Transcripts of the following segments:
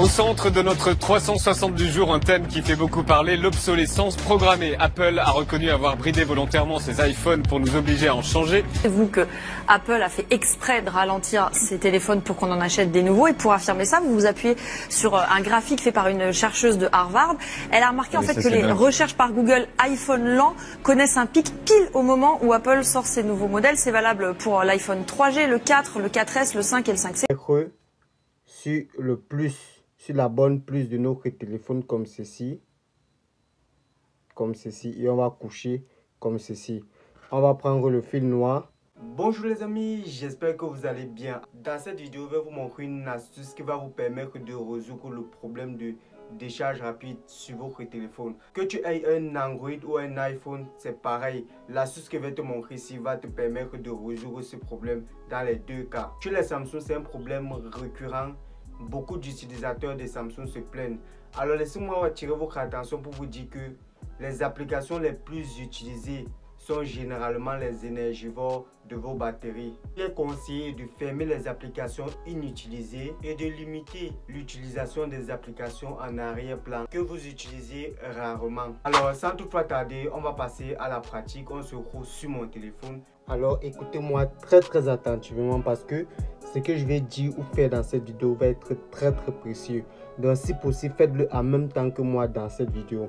Au centre de notre 370 jours, un thème qui fait beaucoup parler, l'obsolescence programmée. Apple a reconnu avoir bridé volontairement ses iPhones pour nous obliger à en changer. Savez-vous que Apple a fait exprès de ralentir ses téléphones pour qu'on en achète des nouveaux? Et pour affirmer ça, vous vous appuyez sur un graphique fait par une chercheuse de Harvard. Elle a remarqué en fait que les recherches par Google iPhone lent connaissent un pic pile au moment où Apple sort ses nouveaux modèles. C'est valable pour l'iPhone 3G, le 4, le 4S, le 5 et le 5C. Sur le plus, sur la bonne plus de notre téléphone comme ceci, et on va coucher comme ceci. On va prendre le fil noir. Bonjour les amis, j'espère que vous allez bien. Dans cette vidéo, je vais vous montrer une astuce qui va vous permettre de résoudre le problème de décharge rapide sur votre téléphone. Que tu aies un Android ou un iPhone, c'est pareil. L'astuce que je vais te montrer ici va te permettre de résoudre ce problème dans les deux cas. Sur les Samsung, c'est un problème récurrent. Beaucoup d'utilisateurs de Samsung se plaignent. Alors laissez-moi attirer votre attention pour vous dire que les applications les plus utilisées sont généralement les énergivores de vos batteries. Il est conseillé de fermer les applications inutilisées et de limiter l'utilisation des applications en arrière-plan que vous utilisez rarement. Alors sans toutefois tarder, on va passer à la pratique. On se retrouve sur mon téléphone. Alors écoutez-moi très attentivement parce que ce que je vais dire ou faire dans cette vidéo va être très précieux. Donc si possible, faites-le en même temps que moi dans cette vidéo.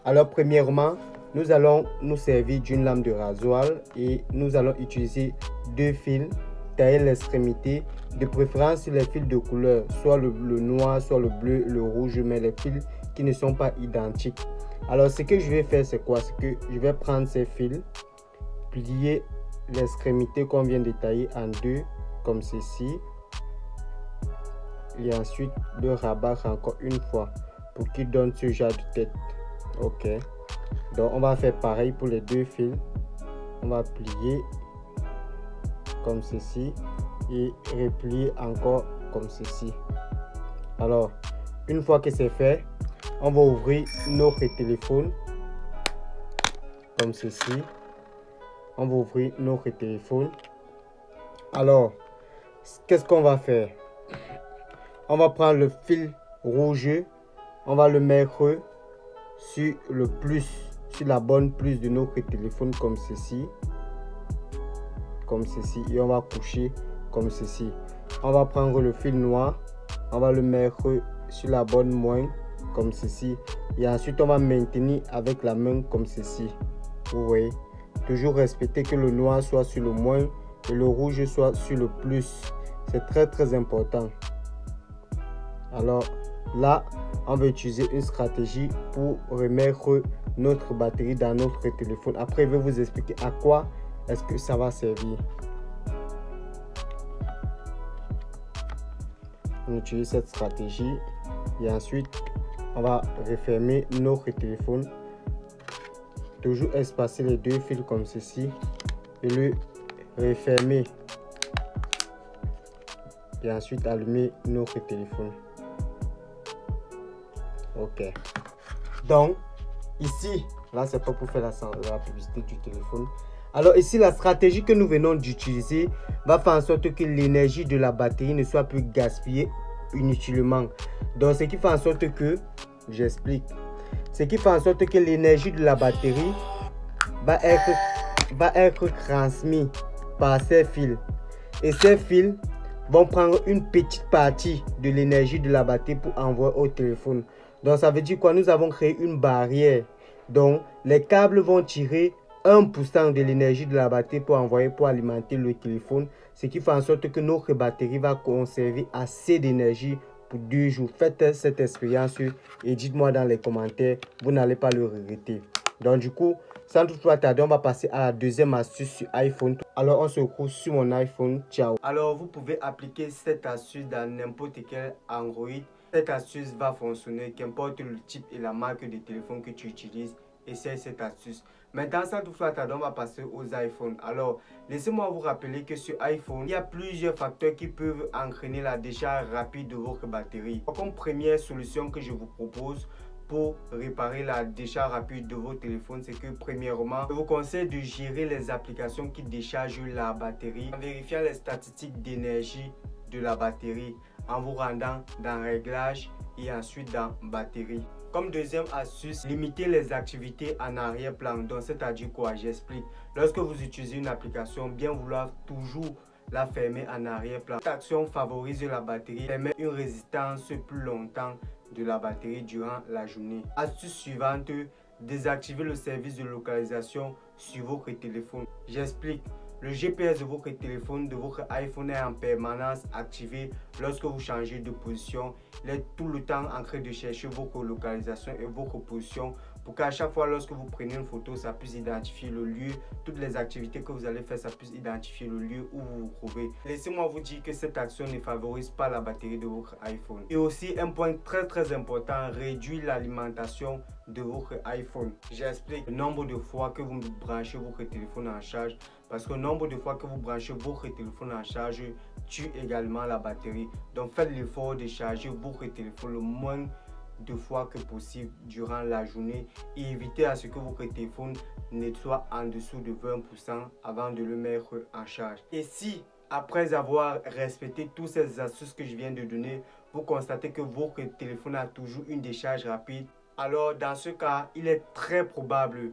Alors premièrement, nous allons nous servir d'une lame de rasoir et nous allons utiliser deux fils, tailler l'extrémité, de préférence les fils de couleur, soit le noir, soit le bleu, le rouge, mais les fils qui ne sont pas identiques. Alors ce que je vais faire, c'est quoi? C'est que je vais prendre ces fils, plier l'extrémité qu'on vient de tailler en deux, comme ceci, et ensuite le rabattre encore une fois pour qu'il donne ce genre de tête. Ok, donc on va faire pareil pour les deux fils. On va plier comme ceci et replier encore comme ceci. Alors une fois que c'est fait, on va ouvrir notre téléphone comme ceci. On va ouvrir notre téléphone. Alors qu'est-ce qu'on va faire? On va prendre le fil rouge, on va le mettre sur le plus, sur la bonne plus de notre téléphone comme ceci, et on va coucher comme ceci. On va prendre le fil noir, on va le mettre sur la bonne moins comme ceci, et ensuite on va maintenir avec la main comme ceci. Vous voyez, toujours respecter que le noir soit sur le moins et le rouge soit sur le plus. C'est très important. Alors là, on va utiliser une stratégie pour remettre notre batterie dans notre téléphone. Après, je vais vous expliquer à quoi est-ce que ça va servir. On utilise cette stratégie et ensuite, on va refermer notre téléphone. Toujours espacer les deux fils comme ceci et le refermer. Et ensuite, allumer notre téléphone. Ok, donc ici, là c'est pas pour faire la publicité du téléphone. Alors ici, la stratégie que nous venons d'utiliser va faire en sorte que l'énergie de la batterie ne soit plus gaspillée inutilement. Donc ce qui fait en sorte que, j'explique, ce qui fait en sorte que l'énergie de la batterie va être transmise par ces fils. Et ces fils vont prendre une petite partie de l'énergie de la batterie pour envoyer au téléphone. Donc ça veut dire quoi? Nous avons créé une barrière. Donc les câbles vont tirer 1% de l'énergie de la batterie pour envoyer, pour alimenter le téléphone. Ce qui fait en sorte que notre batterie va conserver assez d'énergie pour 2 jours. Faites cette expérience et dites-moi dans les commentaires. Vous n'allez pas le regretter. Donc du coup, sans toutefois tarder, on va passer à la deuxième astuce sur iPhone. Alors on se retrouve sur mon iPhone. Ciao. Alors vous pouvez appliquer cette astuce dans n'importe quel Android. Cette astuce va fonctionner, qu'importe le type et la marque de téléphone que tu utilises. Essaye cette astuce. Maintenant, sans toutefois tarder, on va passer aux iPhones. Alors, laissez-moi vous rappeler que sur iPhone, il y a plusieurs facteurs qui peuvent entraîner la décharge rapide de votre batterie. Comme première solution que je vous propose pour réparer la décharge rapide de votre téléphone, c'est que premièrement, je vous conseille de gérer les applications qui déchargent la batterie en vérifiant les statistiques d'énergie de la batterie. en vous rendant dans Réglages et ensuite dans Batterie. Comme deuxième astuce, limitez les activités en arrière-plan. Donc c'est-à-dire quoi? J'explique. Lorsque vous utilisez une application, bien vouloir toujours la fermer en arrière-plan. Cette action favorise la batterie, permet une résistance plus longtemps de la batterie durant la journée. Astuce suivante, désactiver le service de localisation sur votre téléphone. J'explique. Le GPS de votre téléphone, de votre iPhone est en permanence activé lorsque vous changez de position. Il est tout le temps en train de chercher votre localisation et votre position pour qu'à chaque fois lorsque vous prenez une photo, ça puisse identifier le lieu. Toutes les activités que vous allez faire, ça puisse identifier le lieu où vous vous trouvez. Laissez-moi vous dire que cette action ne favorise pas la batterie de votre iPhone. Et aussi un point très important, réduire l'alimentation de votre iPhone. J'explique le nombre de fois que vous branchez votre téléphone en charge, parce que le nombre de fois que vous branchez votre téléphone en charge tue également la batterie. Donc faites l'effort de charger votre téléphone le moins de fois que possible durant la journée et évitez à ce que votre téléphone ne soit en dessous de 20% avant de le mettre en charge. Et si après avoir respecté toutes ces astuces que je viens de donner, vous constatez que votre téléphone a toujours une décharge rapide, alors dans ce cas, il est très probable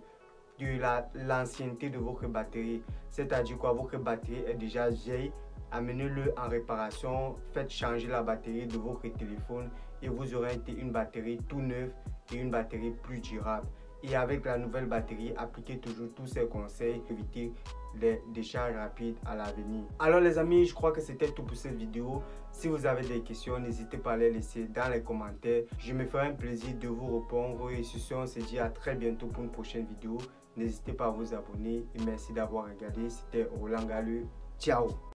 de l'ancienneté de votre batterie. C'est-à-dire quoi? Votre batterie est déjà vieille. Amenez-le en réparation, faites changer la batterie de votre téléphone et vous aurez une batterie tout neuve et une batterie plus durable. Et avec la nouvelle batterie, appliquez toujours tous ces conseils, évitez les décharges rapides à l'avenir. Alors les amis, je crois que c'était tout pour cette vidéo. Si vous avez des questions, n'hésitez pas à les laisser dans les commentaires. Je me ferai un plaisir de vous répondre. Et sur ce, on se dit à très bientôt pour une prochaine vidéo. N'hésitez pas à vous abonner et merci d'avoir regardé. C'était Roland Galeux. Ciao!